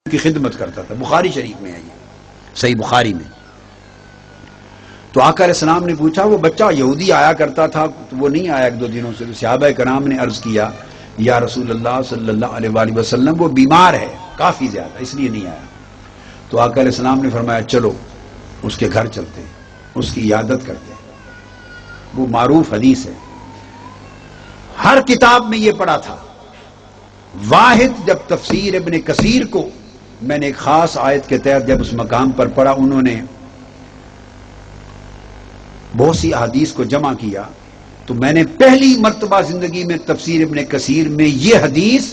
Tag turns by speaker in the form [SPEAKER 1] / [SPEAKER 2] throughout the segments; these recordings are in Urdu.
[SPEAKER 1] کی خدمت کرتا تھا. بخاری شریف میں ہے یہ، صحیح بخاری میں. تو آقا علیہ السلام نے پوچھا وہ بچہ یہودی آیا کرتا تھا تو وہ نہیں آیا ایک دو دنوں سے. تو صحابہ کرام نے عرض کیا یا رسول اللہ صلی اللہ علیہ وآلہ وسلم وہ بیمار ہے کافی زیادہ اس لیے نہیں آیا. تو آقا علیہ السلام نے فرمایا چلو اس کے گھر چلتے ہیں، اس کی عیادت کرتے ہیں. وہ معروف حدیث ہے، ہر کتاب میں یہ پڑھا تھا. واحد جب تفسیر ابن کثیر کو میں نے ایک خاص آیت کے تحت جب اس مقام پر پڑھا، انہوں نے بہت سی احادیث کو جمع کیا، تو میں نے پہلی مرتبہ زندگی میں تفسیر ابن کثیر میں یہ حدیث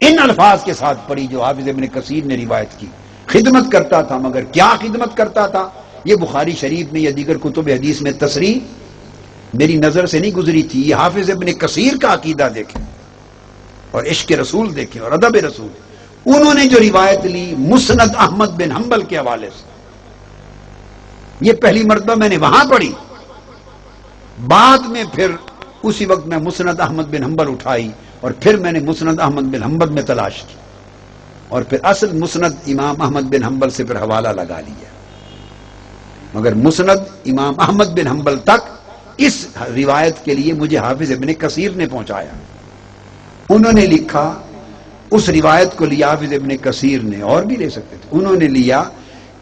[SPEAKER 1] ان الفاظ کے ساتھ پڑھی جو حافظ ابن کثیر نے روایت کی. خدمت کرتا تھا، مگر کیا خدمت کرتا تھا یہ بخاری شریف میں یا دیگر کتب حدیث میں تصریح میری نظر سے نہیں گزری تھی. یہ حافظ ابن کثیر کا عقیدہ دیکھیں اور عشق رسول دیکھیں اور ادب رسول. انہوں نے جو روایت لی مسند احمد بن حنبل کے حوالے سے، یہ پہلی مرتبہ میں نے وہاں پڑھی. بعد میں پھر اسی وقت میں مسند احمد بن حنبل اٹھائی اور پھر میں نے مسند احمد بن حنبل میں تلاش کی اور پھر اصل مسند امام احمد بن حنبل سے پھر حوالہ لگا لیا. مگر مسند امام احمد بن حنبل تک اس روایت کے لیے مجھے حافظ ابن کثیر نے پہنچایا. انہوں نے لکھا، اس روایت کو لیا حافظ ابن کثیر نے، اور بھی لے سکتے تھے. انہوں نے لیا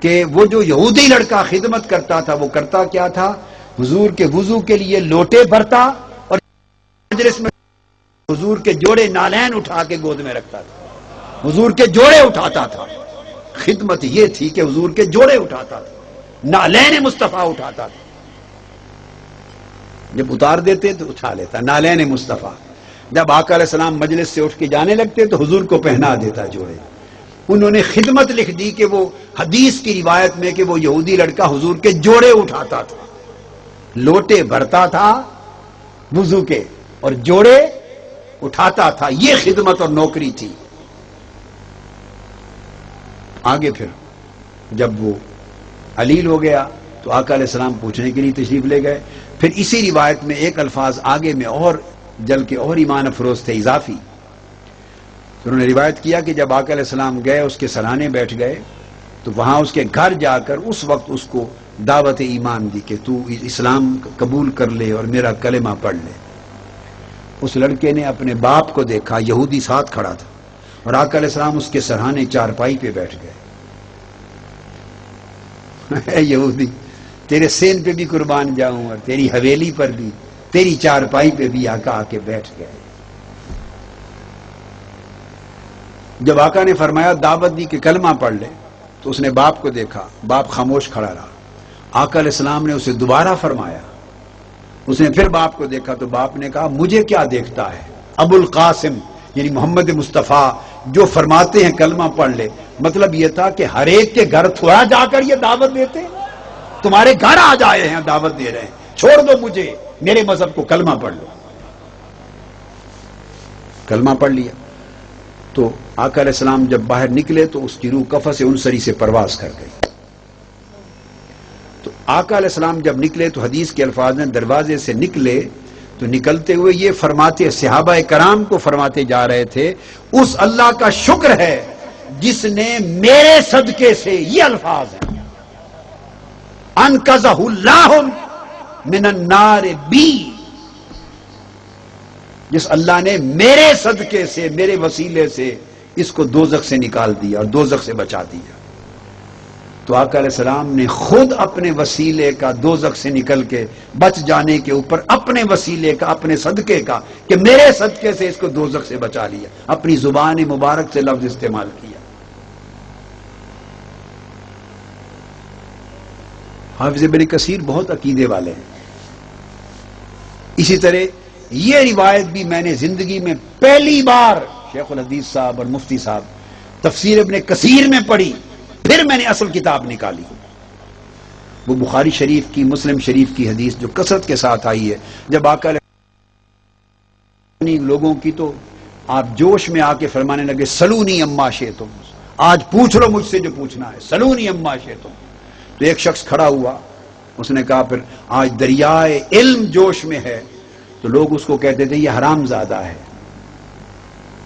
[SPEAKER 1] کہ وہ جو یہودی لڑکا خدمت کرتا تھا وہ کرتا کیا تھا، حضور کے وضو کے لیے لوٹے بھرتا اور مجلس میں حضور کے جوڑے نالین اٹھا کے گود میں رکھتا تھا. حضور کے جوڑے اٹھاتا تھا. خدمت یہ تھی کہ حضور کے جوڑے اٹھاتا تھا، نالین مصطفیٰ اٹھاتا تھا. جب اتار دیتے تو اٹھا لیتا نالین مصطفیٰ. جب آقا علیہ السلام مجلس سے اٹھ کے جانے لگتے تو حضور کو پہنا دیتا جوڑے. انہوں نے خدمت لکھ دی کہ وہ حدیث کی روایت میں کہ وہ یہودی لڑکا حضور کے جوڑے اٹھاتا تھا، لوٹے بھرتا تھا وضو کے اور جوڑے اٹھاتا تھا. یہ خدمت اور نوکری تھی. آگے پھر جب وہ علیل ہو گیا تو آقا علیہ السلام پوچھنے کے لیے تشریف لے گئے. پھر اسی روایت میں ایک الفاظ آگے میں اور جل کے اور ایمان افروز تھے اضافی. انہوں نے روایت کیا کہ جب آقا علیہ السلام گئے اس کے سرانے بیٹھ گئے تو وہاں اس کے گھر جا کر اس وقت اس کو دعوت ایمان دی کہ تو اسلام قبول کر لے اور میرا کلمہ پڑھ لے. اس لڑکے نے اپنے باپ کو دیکھا، یہودی ساتھ کھڑا تھا، اور آقا علیہ السلام اس کے سرہانے چارپائی پہ بیٹھ گئے. اے یہودی، تیرے سین پہ بھی قربان جاؤں اور تیری حویلی پر بھی، تیری چارپائی پہ بھی آقا آ کے بیٹھ گئے. جب آقا نے فرمایا دعوت دی کہ کلمہ پڑھ لے تو اس نے باپ کو دیکھا، باپ خاموش کھڑا رہا. آقا علیہ السلام نے اسے دوبارہ فرمایا. اس نے پھر باپ کو دیکھا تو باپ نے کہا مجھے کیا دیکھتا ہے، ابو القاسم یعنی محمد مصطفیٰ جو فرماتے ہیں کلمہ پڑھ لے. مطلب یہ تھا کہ ہر ایک کے گھر تھوڑا جا کر یہ دعوت دیتے، تمہارے گھر آ جائے ہیں دعوت دے رہے ہیں، چھوڑ دو مجھے، میرے مذہب کو کلمہ پڑھ لو. کلمہ پڑھ لیا تو آقا علیہ السلام جب باہر نکلے تو اس کی روح قفس انصری سے پرواز کر گئی. تو آقا علیہ السلام جب نکلے تو حدیث کے الفاظ میں دروازے سے نکلے تو نکلتے ہوئے یہ فرماتے، صحابہ کرام کو فرماتے جا رہے تھے اس اللہ کا شکر ہے جس نے میرے صدقے سے، یہ الفاظ ہیں، انقذہ اللہ من النار بی، جس اللہ نے میرے صدقے سے، میرے وسیلے سے اس کو دوزخ سے نکال دیا اور دوزخ سے بچا دیا. تو آقا علیہ السلام نے خود اپنے وسیلے کا دوزخ سے نکل کے بچ جانے کے اوپر اپنے وسیلے کا، اپنے صدقے کا کہ میرے صدقے سے اس کو دوزخ سے بچا لیا، اپنی زبان مبارک سے لفظ استعمال کیا. حافظ ابن کثیر بہت عقیدے والے ہیں. اسی طرح یہ روایت بھی میں نے زندگی میں پہلی بار شیخ الحدیث صاحب اور مفتی صاحب تفسیر ابن کثیر میں پڑھی، پھر میں نے اصل کتاب نکالی. وہ بخاری شریف کی، مسلم شریف کی حدیث جو کثرت کے ساتھ آئی ہے. جب آقا لوگوں کی تو آپ جوش میں آ کے فرمانے لگے سلونی اما شئتم، آج پوچھ لو مجھ سے جو پوچھنا ہے، سلونی اما شئتم. تو ایک شخص کھڑا ہوا، اس نے کہا پھر آج دریائے علم جوش میں ہے تو لوگ اس کو کہتے تھے یہ حرام زادہ ہے.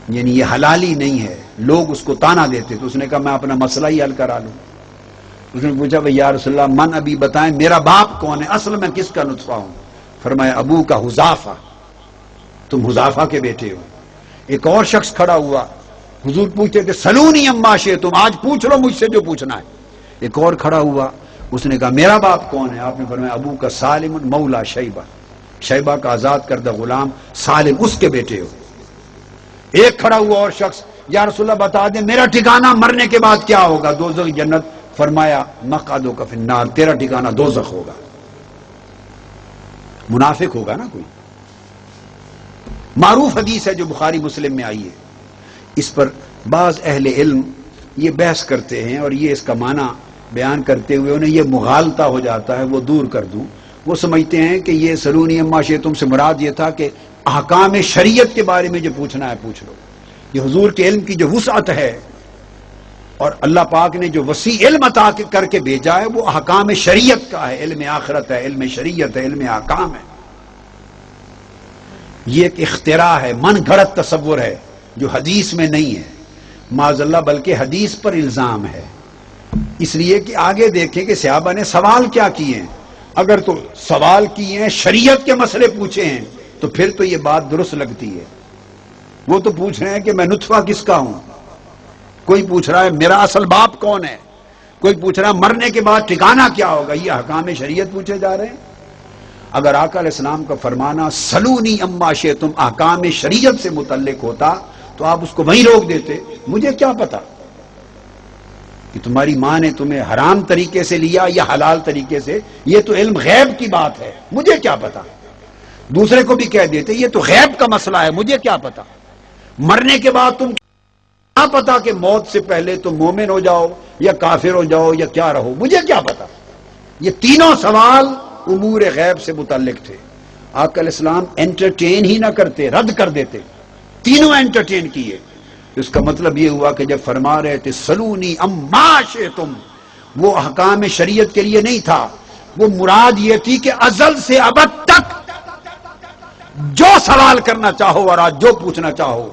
[SPEAKER 1] یعنی یہ حلالی نہیں ہے، لوگ اس کو تانا دیتے، تو اس نے کہا میں اپنا مسئلہ ہی حل کرا لوں۔ اس نے پوچھا بھئی یا رسول اللہ من ابھی بتائیں میرا باپ کون ہے، اصل میں کس کا نطفہ ہوں؟ فرمایا ابو کا حذافہ، تم حذافہ کے بیٹے ہو۔ ایک اور شخص کھڑا ہوا، حضور پوچھتے تھے سلونی اما شئتم، آج پوچھ لو مجھ سے جو پوچھنا ہے۔ ایک اور کھڑا ہوا، اس نے کہا میرا باپ کون ہے؟ آپ نے فرمایا ابو کا سالم مولا شیبہ، شیبہ کا آزاد کردہ غلام سالم، اس کے بیٹے ہو۔ ایک کھڑا ہوا اور شخص، یا رسول اللہ بتا دیں میرا ٹھکانہ مرنے کے بعد کیا ہوگا؟ دوزخ جنت۔ فرمایا مقعدک فی النار، تیرا ٹھکانہ دوزخ ہوگا۔ منافق ہوگا نا کوئی۔ معروف حدیث ہے جو بخاری مسلم میں آئی ہے، اس پر بعض اہل علم یہ بحث کرتے ہیں اور یہ اس کا معنی بیان کرتے ہوئے انہیں یہ مغالطہ ہو جاتا ہے، وہ دور کر دوں۔ وہ سمجھتے ہیں کہ یہ سلونی اما شئتم سے مراد یہ تھا کہ احکام شریعت کے بارے میں جو پوچھنا ہے پوچھ لو۔ یہ حضور کے علم کی جو وسعت ہے اور اللہ پاک نے جو وسیع علم عطا کر کے بھیجا ہے وہ احکام شریعت کا ہے، علم آخرت ہے، علم شریعت ہے، علم احکام ہے۔ یہ ایک اختراع ہے، من گھڑت تصور ہے جو حدیث میں نہیں ہے معاذ اللہ، بلکہ حدیث پر الزام ہے۔ اس لیے کہ آگے دیکھیں کہ صحابہ نے سوال کیا کیے ہیں۔ اگر تو سوال کیے ہیں شریعت کے مسئلے پوچھے ہیں تو پھر تو یہ بات درست لگتی ہے۔ وہ تو پوچھ رہے ہیں کہ میں نطفہ کس کا ہوں، کوئی پوچھ رہا ہے میرا اصل باپ کون ہے، کوئی پوچھ رہا ہے مرنے کے بعد ٹھکانہ کیا ہوگا، یہ احکام شریعت پوچھے جا رہے ہیں۔ اگر آقا علیہ السلام کا فرمانا سلونی اما شئتم احکام شریعت سے متعلق ہوتا تو آپ اس کو وہیں روک دیتے۔ مجھے کیا پتا کہ تمہاری ماں نے تمہیں حرام طریقے سے لیا یا حلال طریقے سے، یہ تو علم غیب کی بات ہے، مجھے کیا پتا۔ دوسرے کو بھی کہہ دیتے یہ تو غیب کا مسئلہ ہے، مجھے کیا پتا۔ مرنے کے بعد تم کیا پتا کہ موت سے پہلے تم مومن ہو جاؤ یا کافر ہو جاؤ یا کیا رہو، مجھے کیا پتا۔ یہ تینوں سوال امور غیب سے متعلق تھے۔ آقا علیہ السلام انٹرٹین ہی نہ کرتے، رد کر دیتے، تینوں انٹرٹین کیے۔ اس کا مطلب یہ ہوا کہ جب فرما رہے تھے سلونی اما شئتم، وہ احکام شریعت کے لیے نہیں تھا، وہ مراد یہ تھی کہ ازل سے ابد تک جو سوال کرنا چاہو اور آج جو پوچھنا چاہو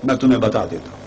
[SPEAKER 1] میں تمہیں بتا دیتا ہوں۔